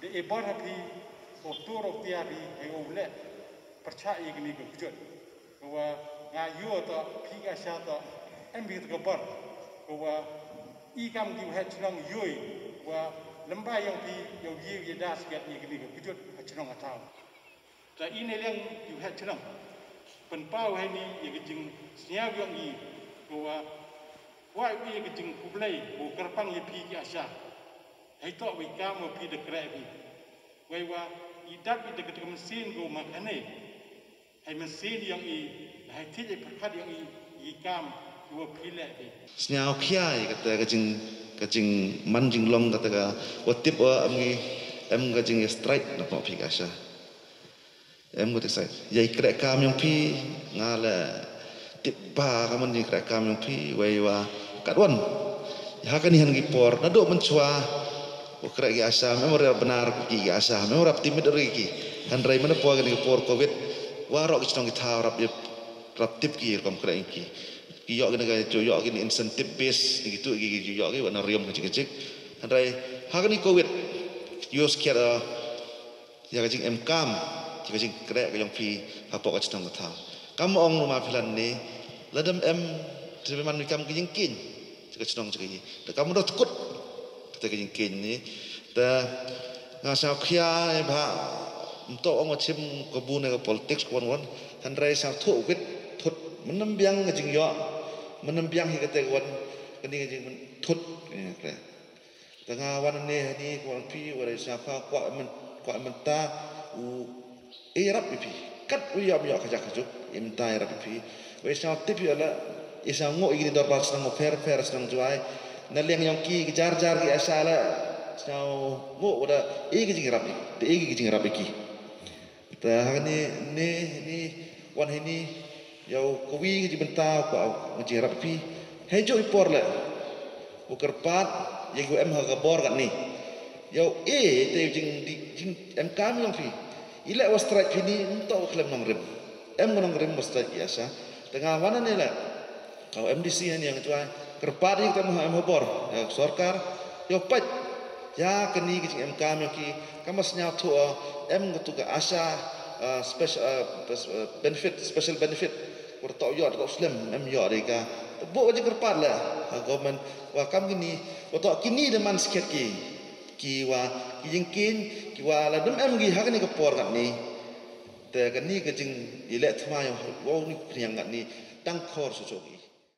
de ebar hapi otor optia bi eole percaya gini kujut bahwa ngayu atau pika syata embi tu kabar bahwa ikam di hat cenang yui bahwa lembah yang pi yang ye das gat ni gini kujut cenang atau ta ini yang di hat cenang penpau hai ni ye gejing siap yang i bahwa wai ye gejing kublai bu kerpang ye pi ki asya hai to wi kam pi de kre pi wai wa idak pi de ketika mesin go makane hai mesin yang i hai ti perkat yang i kam dua pilek pi snyao khiai kata kajing manjing long kata ka watip amgi em kajing strike na po pi kasha em go sai yai krek kam yang pi ngala tipa kaman ni krek kam yang pi wai wa katwan ya kan han gi por na do mencua o krek gi asa memori benar ki asa memori timid ri ki han rai mana po kan gi por covid warok ki stong gi tharap ye rap tip ki kom krek ki yok kena gaya yok kini insentif base gitu gitu yok kini warna riam kecil-kecil. Andai hak ni covid yos kira ya kecil emkam kecil kerek yang pi apa kecil tang kata. Kamu orang rumah filan ni ladam sebenarnya mikam kecil kin kecil tang kecil. Kamu dah takut kita kecil kin ni. Dah ngasal kia bah untuk orang macam kebun dengan politik kawan-kawan. Andai sang tu covid menembiang kecil yok menembiang hi kata kawan kini kecil tut tengah wan ni kawan pi warai siapa kuat menta rap pi kat uyam yok kajak kajuk imta rap pi warai siapa tipi ala isa ngok ini dorba senang fair senang juai naliang yang ki kejar ki asala siapa ngok udah kecil rap kecil rap ki dah ni wan ini yau kawi ji bentau ko ngi rap pi hejo ipor le ukerpat ye go em ha gabor kat ni yau te jing em kam yang pi ila was strike ni ento klem nong rem em nong rem was strike biasa tengah mana ni la kau MDC ni yang tuai kerpat ni kita em bor sarkar yau pat ya kini jing em kam yang ki kamas nya tu em tu ka asa special benefit Kurang yot tak Islam em yot mereka. Buat aja kerpat lah. Government wah kam gini. Waktu kini deman sikit ki wah kijingkin ki wah lah dem em gi hak ni kepor kat ni. Te kan ni kejing ilek thma yang wow ni yang kat ni tang khor sucoki.